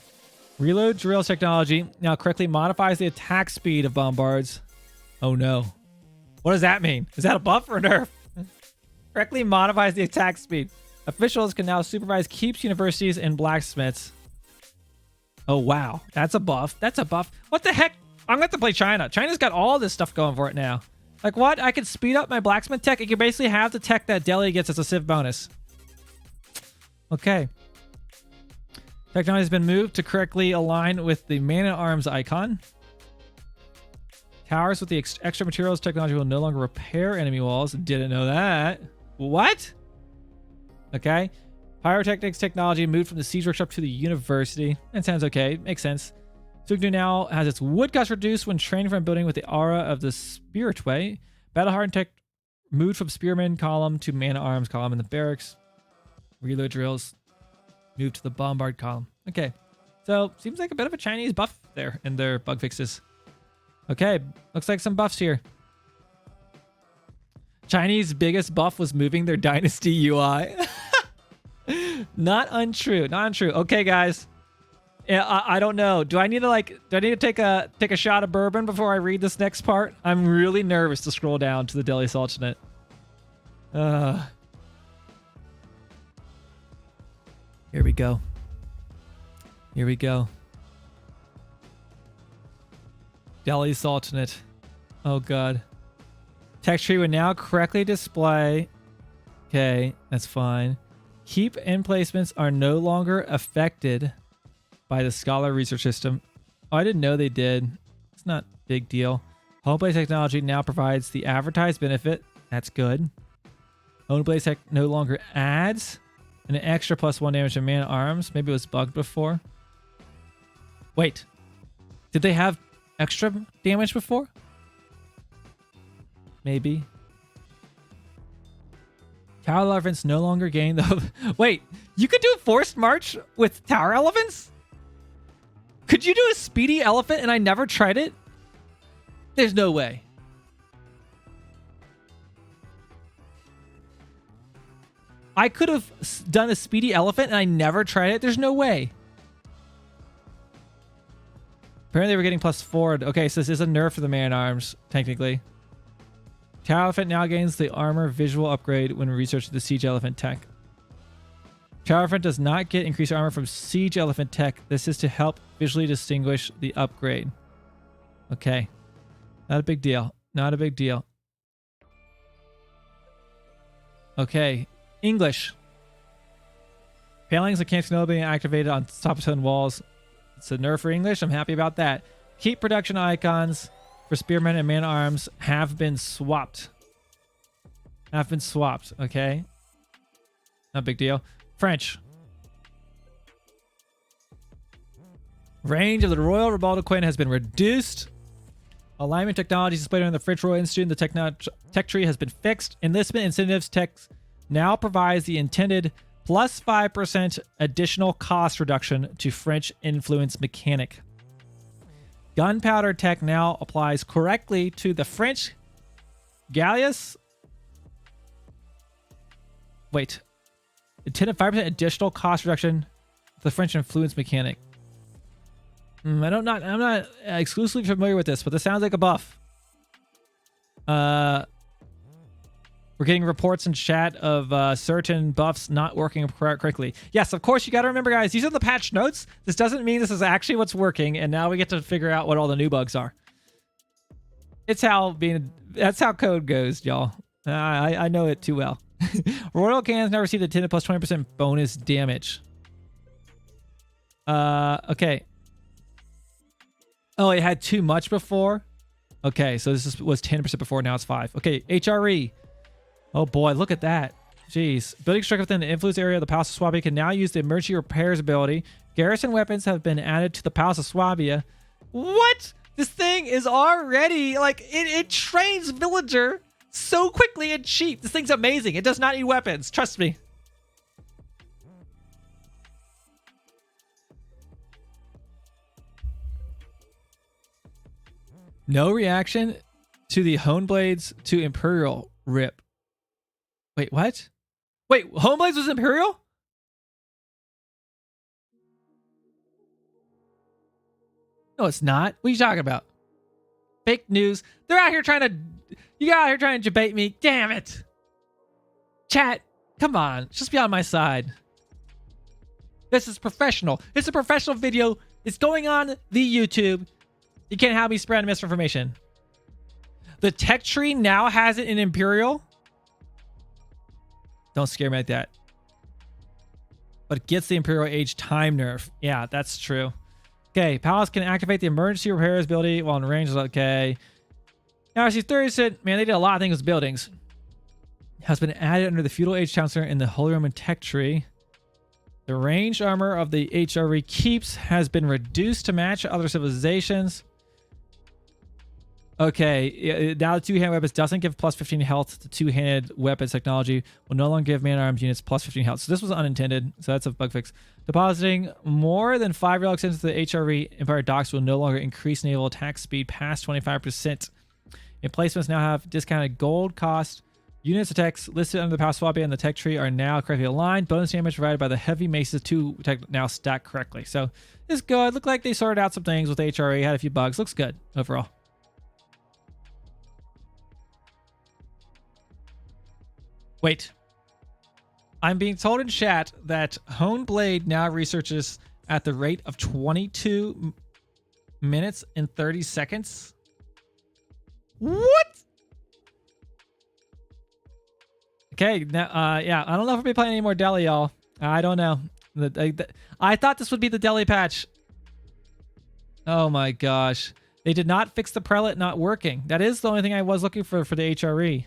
Reload drills technology now correctly modifies the attack speed of bombards. Oh no. What does that mean? Is that a buff or a nerf? Correctly modifies the attack speed. Officials can now supervise keeps, universities, and blacksmiths. Oh wow, that's a buff. That's a buff. What the heck? I'm gonna have to play China. China's got all this stuff going for it now. Like what? I could speed up my blacksmith tech. It can basically have the tech that Delhi gets as a Civ bonus. Okay. Technology has been moved to correctly align with the man-at-arms icon. Towers with the extra materials technology will no longer repair enemy walls. Didn't know that. What? Okay. Pyrotechnics technology moved from the siege workshop to the university. That sounds okay. Makes sense. Sugnu now has its woodcuts reduced when training from a building with the aura of the Spiritway. Battle-hardened tech moved from spearman column to man-at-arms column in the barracks. Reload drills moved to the bombard column. Okay. So, seems like a bit of a Chinese buff there in their bug fixes. Okay, looks like some buffs here. Chinese biggest buff was moving their dynasty UI. Not untrue. Not untrue. Okay, guys. Yeah, I don't know. Do I need to take a shot of bourbon before I read this next part? I'm really nervous to scroll down to the Delhi Sultanate. Here we go. Here we go. Delhi Sultanate. Oh god. Text tree would now correctly display. Okay, that's fine. Keep emplacements are no longer affected by the Scholar research system. Oh, I didn't know they did. It's not a big deal. Homeblaze technology now provides the advertised benefit. That's good. Homeblaze tech no longer adds an extra +1 damage to man arms. Maybe it was bugged before. Wait. Did they have extra damage before? Maybe. Tower elephants no longer gain the... Wait, you could do a forced march with tower elephants? Could you do a speedy elephant and I never tried it? There's no way. I could have done a speedy elephant and I never tried it. There's no way. Apparently we're getting +4. Okay, so this is a nerf for the man-arms, technically. Tower elephant now gains the armor visual upgrade when researching the siege elephant tech. Tower elephant does not get increased armor from siege elephant tech. This is to help visually distinguish the upgrade. Okay. Not a big deal. Not a big deal. Okay. English. Palings and can't still being activated on top of stone walls. It's a nerf for English. I'm happy about that. Keep production icons for spearmen and man-arms have been swapped. Have been swapped. Okay. Not a big deal. French. Range of the Royal Rebalda coin has been reduced. Alignment technology displayed on the French Royal Institute. The tech tree has been fixed. Enlistment incentives text now provides the intended +5% additional cost reduction to French influence mechanic. Gunpowder tech now applies correctly to the French galleass. Wait. Intended 5% additional cost reduction to the French influence mechanic. I'm not exclusively familiar with this, but this sounds like a buff. We're getting reports in chat of certain buffs not working correctly. Yes, of course, you got to remember, guys, these are the patch notes. This doesn't mean this is actually what's working, and now we get to figure out what all the new bugs are. That's how code goes, y'all. I know it too well. Royal cannons now receive the 10 plus 20% bonus damage. Okay. Oh, it had too much before? Okay, so this was 10% before, now it's 5. Okay, HRE. Oh boy, look at that. Jeez. Building struck within the influence area of the Palace of Swabia can now use the emergency repairs ability. Garrison weapons have been added to the Palace of Swabia. What? This thing is already, like, it trains villager so quickly and cheap. This thing's amazing. It does not need weapons. Trust me. No reaction to the Honeblades to Imperial rip. Wait, what? Wait, Homeblades was Imperial? No, it's not. What are you talking about? Fake news. They're out here trying to... You got out here trying to debate me. Damn it. Chat, come on. Just be on my side. This is professional. It's a professional video. It's going on the YouTube. You can't have me spread misinformation. The tech tree now has it in Imperial. Don't scare me like that. But it gets the Imperial Age time nerf. Yeah, that's true. Okay, Palace can activate the emergency repairs ability while in range. Okay. Now I see 30%. Man, they did a lot of things with buildings. Has been added under the Feudal Age Town Center in the Holy Roman Tech Tree. The ranged armor of the HRE keeps has been reduced to match other civilizations. Okay, now the two-handed weapons doesn't give plus 15 health to two-handed weapons technology. Will no longer give man-armed units plus 15 health. So this was unintended. So that's a bug fix. Depositing more than 5 relics into the HRE Empire docks will no longer increase naval attack speed past 25%. Emplacements now have discounted gold cost. Units attacks listed under the power swap and the tech tree are now correctly aligned. Bonus damage provided by the heavy maces too now stack correctly. So it's good. Looked like they sorted out some things with HRE. Had a few bugs. Looks good overall. Wait. I'm being told in chat that Hone Blade now researches at the rate of 22 minutes and 30 seconds. What? Okay, now, yeah, I don't know if we'll be playing any more Deli, y'all. I don't know. I thought this would be the Deli patch. Oh my gosh. They did not fix the prelate not working. That is the only thing I was looking for the HRE.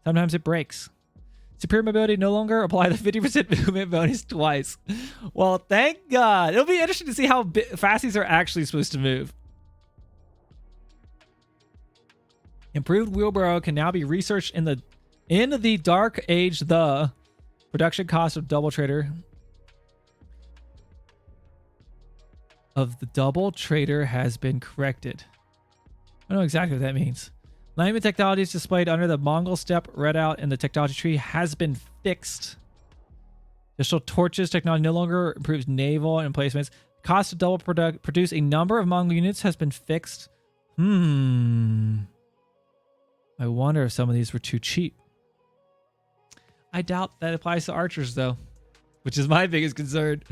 Sometimes it breaks. Superior mobility no longer apply the 50% movement bonus twice. Well, thank God. It'll be interesting to see how fast these are actually supposed to move. Improved wheelbarrow can now be researched in the Dark Age. The production cost of double trader has been corrected. I don't know exactly what that means. Alignment technologies displayed under the Mongol steppe readout in the technology tree has been fixed. Additional torches technology no longer improves naval emplacements. Cost to double produce a number of Mongol units has been fixed. I wonder if some of these were too cheap. I doubt that applies to archers though, which is my biggest concern.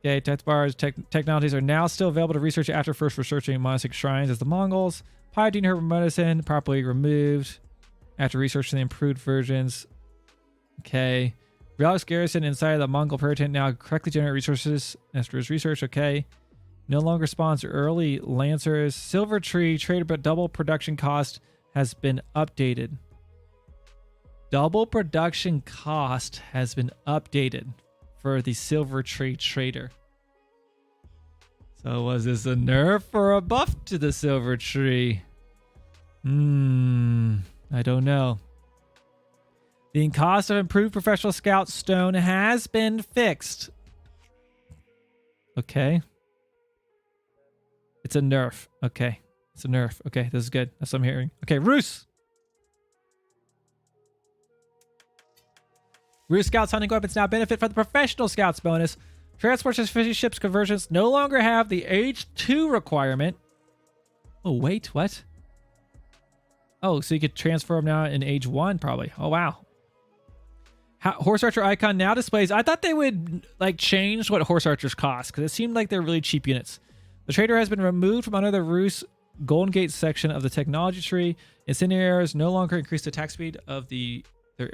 Okay, tech bars technologies are now still available to research after first researching monastic shrines as the Mongols. Pyodine herbal medicine properly removed after researching the improved versions. Okay. Realix Garrison inside the Mongol Peritent now correctly generate resources after his research. Okay. No longer spawns early Lancers. Silver Tree trader but double production cost has been updated. Double production cost has been updated for the Silver Tree trader. So was this a nerf or a buff to the Silver Tree? I don't know. The cost of improved professional scout stone has been fixed. Okay. It's a nerf. Okay. It's a nerf. Okay, this is good. That's what I'm hearing. Okay, Roos. Roos Scouts hunting weapons now benefit from the professional scouts bonus. Transport ships conversions no longer have the age 2 requirement. Oh, wait, what? Oh, so you could transfer them now in age 1, probably. Oh, wow. Horse Archer icon now displays. I thought they would like change what Horse Archers cost because it seemed like they're really cheap units. The trader has been removed from under the Roos Golden Gate section of the technology tree. Incendiary arrows no longer increase the attack speed of their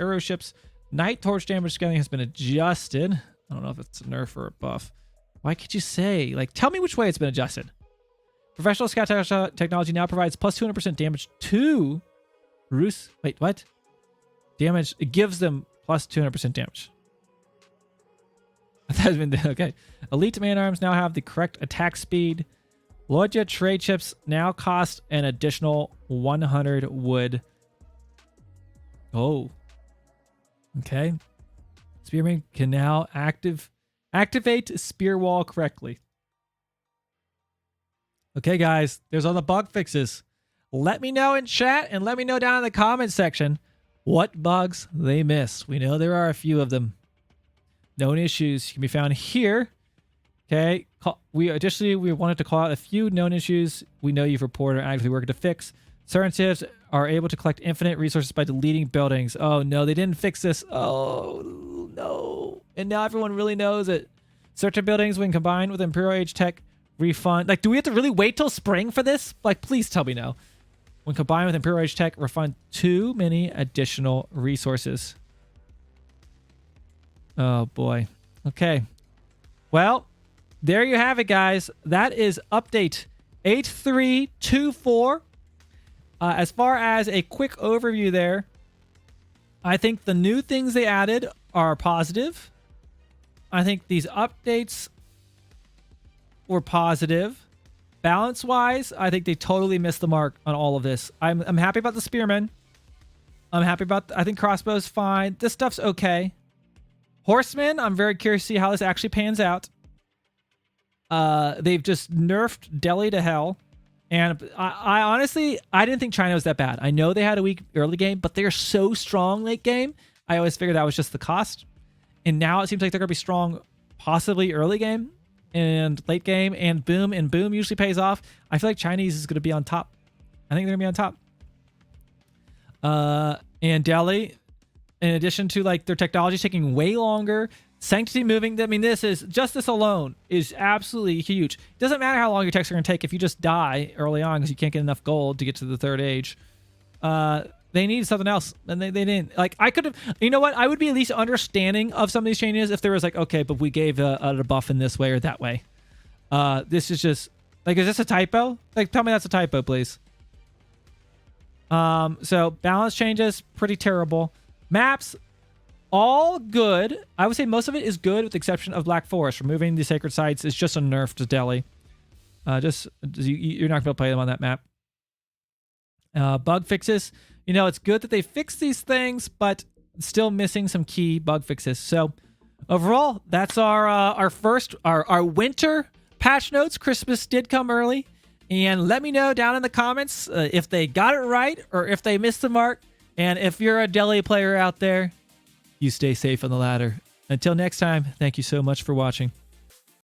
arrow ships. Night torch damage scaling has been adjusted. I don't know if it's a nerf or a buff. Why could you say? Like, tell me which way it's been adjusted. Professional scout technology now provides plus 200% damage to Roos. Wait, what? Damage. It gives them plus 200% damage. That's been okay. Elite man arms now have the correct attack speed. Loggia trade chips now cost an additional 100 wood. Oh. Okay. Spearman can now activate spear wall correctly. Okay, guys, there's all the bug fixes. Let me know in chat and let me know down in the comment section what bugs they missed. We know there are a few of them. Known issues can be found here. Okay. We wanted to call out a few known issues we know you've reported and actively working to fix. Certain civs are able to collect infinite resources by deleting buildings. Oh no, they didn't fix this. Oh no. And now everyone really knows it. Certain buildings, when combined with Imperial Age tech, refund. Like, do we have to really wait till spring for this? Like, please tell me no. When combined with Imperial Age tech, refund too many additional resources. Oh boy. Okay. Well, there you have it, guys. That is update 8324. As far as a quick overview there, I think the new things they added are positive. I think these updates were positive. balance-wise, I think they totally missed the mark on all of this. I'm happy about the spearmen. I'm happy about... I think crossbow's fine. This stuff's okay. Horsemen, I'm very curious to see how this actually pans out. They've just nerfed Delhi to hell. And I honestly, I didn't think China was that bad. I know they had a weak early game, but they're so strong late game. I always figured that was just the cost. And now it seems like they're going to be strong possibly early game and late game. And boom usually pays off. I feel like Chinese is going to be on top. I think they're going to be on top. And Delhi, in addition to like their technology taking way longer, Sanctity moving, I mean, this alone is absolutely huge. It doesn't matter how long your techs are going to take if you just die early on because you can't get enough gold to get to the third age. They needed something else, and they didn't. Like, I could have, you know what? I would be at least understanding of some of these changes if there was like, okay, but we gave a buff in this way or that way. This is just, like, is this a typo? Like, tell me that's a typo, please. So, balance changes, pretty terrible. Maps, all good. I would say most of it is good with the exception of Black Forest. Removing the sacred sites is just a nerf to Delhi. You're not going to be able to play them on that map. Bug fixes. You know, it's good that they fixed these things, but still missing some key bug fixes. So overall, that's our winter patch notes. Christmas did come early. And let me know down in the comments if they got it right or if they missed the mark. And if you're a Delhi player out there, you stay safe on the ladder. Until next time, thank you so much for watching.